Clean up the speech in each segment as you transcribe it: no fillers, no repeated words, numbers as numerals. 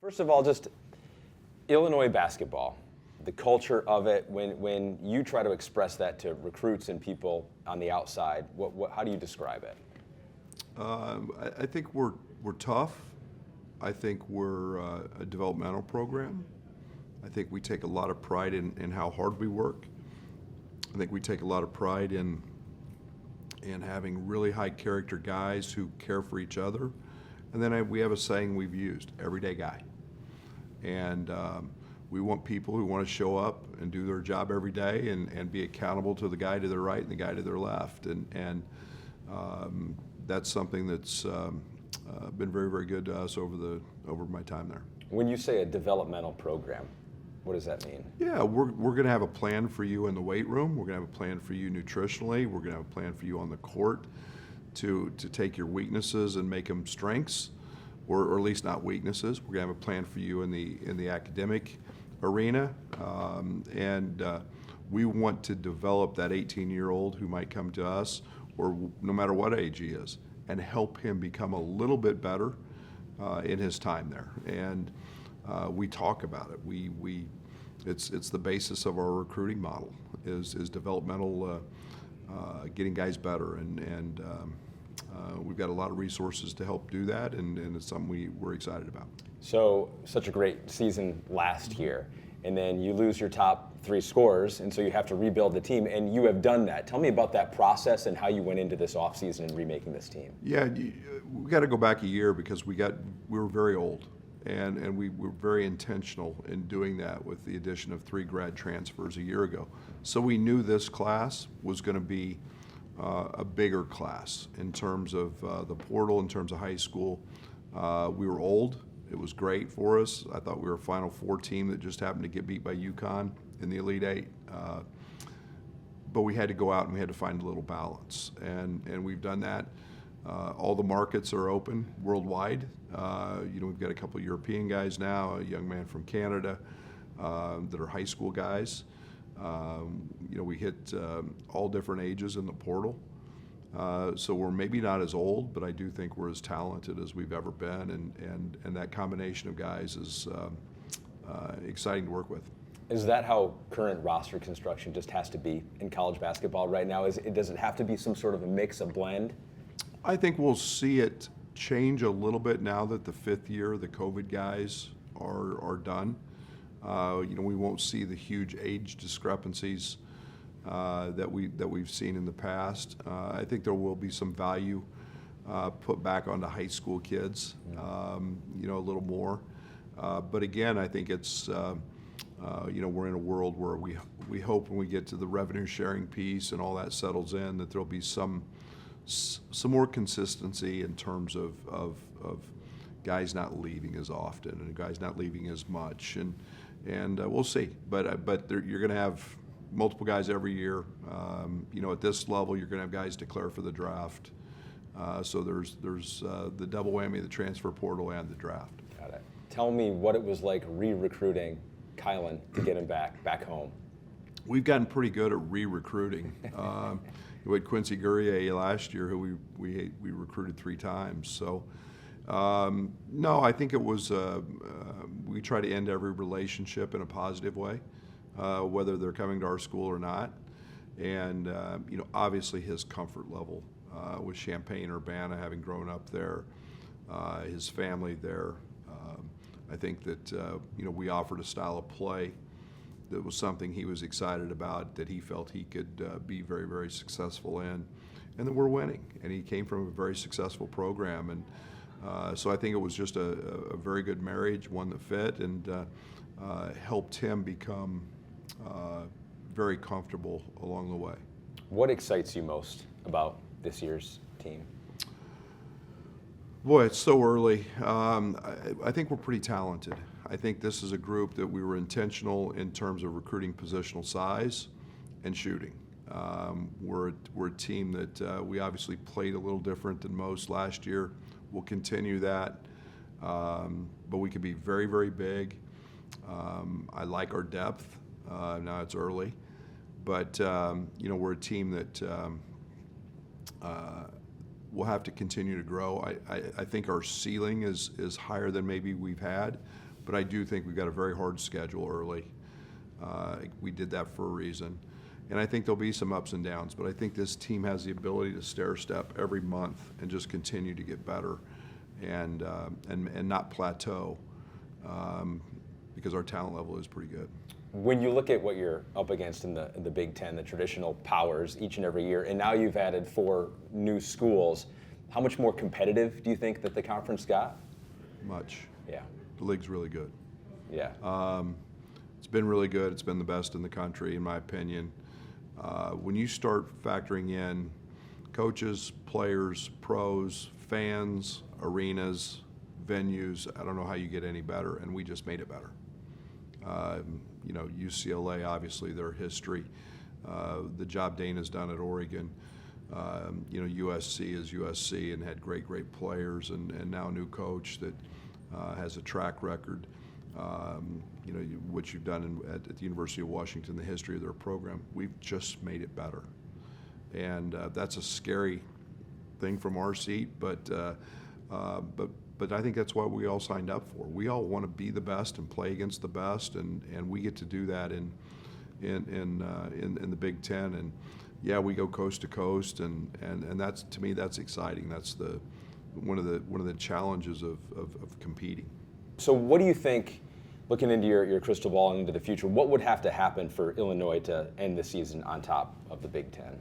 First of all, just Illinois basketball, the culture of it, when you try to express that to recruits and people on the outside, how do you describe it? I think we're tough. I think we're a developmental program. I think we take a lot of pride in how hard we work. I think we take a lot of pride in having really high character guys who care for each other. And then we have a saying we've used, everyday guy. And we want people who want to show up and do their job every day and be accountable to the guy to their right and the guy to their left. And that's something that's been very, very good to us over my time there. When you say a developmental program, what does that mean? Yeah, we're going to have a plan for you in the weight room. We're going to have a plan for you nutritionally. We're going to have a plan for you on the court to take your weaknesses and make them strengths, or at least not weaknesses. We're going to have a plan for you in the academic arena, and we want to develop that 18-year-old who might come to us, or no matter what age he is, and help him become a little bit better in his time there. And we talk about it. It's the basis of our recruiting model is developmental, getting guys better, and we've got a lot of resources to help do that, and it's something we're excited about. So, such a great season last year, and then you lose your top 3 scorers, and so you have to rebuild the team, and you have done that. Tell me about that process and how you went into this offseason and remaking this team. Yeah, we got to go back a year because we were very old, and we were very intentional in doing that with the addition of 3 grad transfers a year ago. So we knew this class was going to be a bigger class in terms of the portal, in terms of high school. We were old. It was great for us. I thought we were a Final Four team that just happened to get beat by UConn in the Elite Eight. But we had to go out and we had to find a little balance, and we've done that. All the markets are open worldwide. We've got a couple of European guys now, a young man from Canada that are high school guys. We hit all different ages in the portal. So we're maybe not as old, but I do think we're as talented as we've ever been, and that combination of guys is exciting to work with. Is that how current roster construction just has to be in college basketball right now? Does it have to be some sort of a mix, a blend? I think we'll see it change a little bit now that the 5th year, the COVID guys are done. We won't see the huge age discrepancies that we've seen in the past. I think there will be some value put back onto high school kids, a little more. But again, I think it's we're in a world where we hope when we get to the revenue sharing piece and all that settles in that there'll be some more consistency in terms of guys not leaving as often and guys not leaving as much, and we'll see. But you're going to have multiple guys every year. At this level, you're going to have guys declare for the draft. So there's the double whammy of the transfer portal and the draft. Got it. Tell me what it was like re-recruiting Kylan to get him back home. We've gotten pretty good at re-recruiting. We had Quincy Guerrier last year, who we recruited 3 times. So no, I think it was we try to end every relationship in a positive way, whether they're coming to our school or not. And obviously his comfort level with Champaign-Urbana, having grown up there, his family there. I think that we offered a style of play that was something he was excited about, that he felt he could be very, very successful in, and that we're winning. And he came from a very successful program, and so I think it was just a very good marriage, one that fit, and helped him become very comfortable along the way. What excites you most about this year's team? Boy, it's so early. I think we're pretty talented. I think this is a group that we were intentional in terms of recruiting positional size and shooting. We're a team that we obviously played a little different than most last year. We'll continue that, but we can be very, very big. I like our depth. Now it's early, but we're a team that we'll have to continue to grow. I think our ceiling is higher than maybe we've had, but I do think we've got a very hard schedule early. We did that for a reason. And I think there'll be some ups and downs, but I think this team has the ability to stair-step every month and just continue to get better and not plateau because our talent level is pretty good. When you look at what you're up against in the Big Ten, the traditional powers each and every year, and now you've added 4 new schools, how much more competitive do you think that the conference got? Much. Yeah. The league's really good. Yeah. It's been really good. It's been the best in the country, in my opinion. When you start factoring in coaches, players, pros, fans, arenas, venues, I don't know how you get any better, and we just made it better. UCLA, obviously, their history, the job Dana's done at Oregon. USC is USC and had great players, and now a new coach that has a track record. What you've done at the University of Washington, the history of their program, we've just made it better. And that's a scary thing from our seat, but I think that's what we all signed up for. We all want to be the best and play against the best, and we get to do that in the Big Ten. And yeah, we go coast to coast, and that's, to me, that's exciting. That's one of the challenges of competing. So what do you think, looking into your crystal ball and into the future, what would have to happen for Illinois to end the season on top of the Big Ten?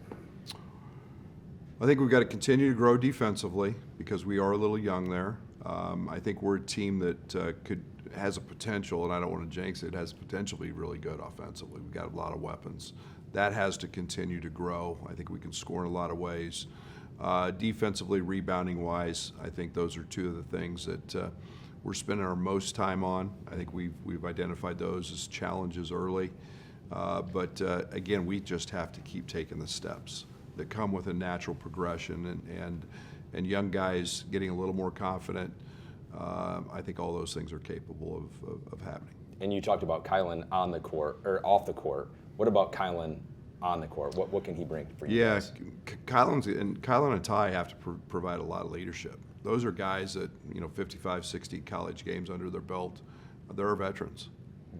I think we've got to continue to grow defensively because we are a little young there. I think we're a team that has a potential, and I don't want to jinx it, has potential to be really good offensively. We've got a lot of weapons. That has to continue to grow. I think we can score in a lot of ways. Defensively, rebounding-wise, I think those are 2 of the things that we're spending our most time on. I think we've identified those as challenges early. But again, we just have to keep taking the steps that come with a natural progression and young guys getting a little more confident. I think all those things are capable of happening. And you talked about Kylan on the court or off the court. What about Kylan on the court? What can he bring for you guys? Kylan and Ty have to provide a lot of leadership. Those are guys that, 55, 60 college games under their belt. They're veterans.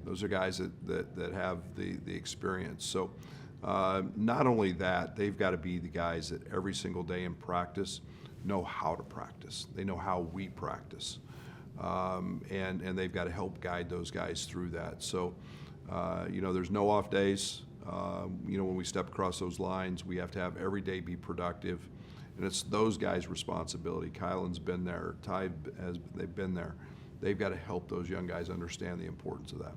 Those are guys that have the experience. So not only that, they've got to be the guys that every single day in practice know how to practice. They know how we practice. And they've got to help guide those guys through that. So, there's no off days. When we step across those lines, we have to have every day be productive. And it's those guys' responsibility. Kylan's been there. Ty they've been there. They've got to help those young guys understand the importance of that.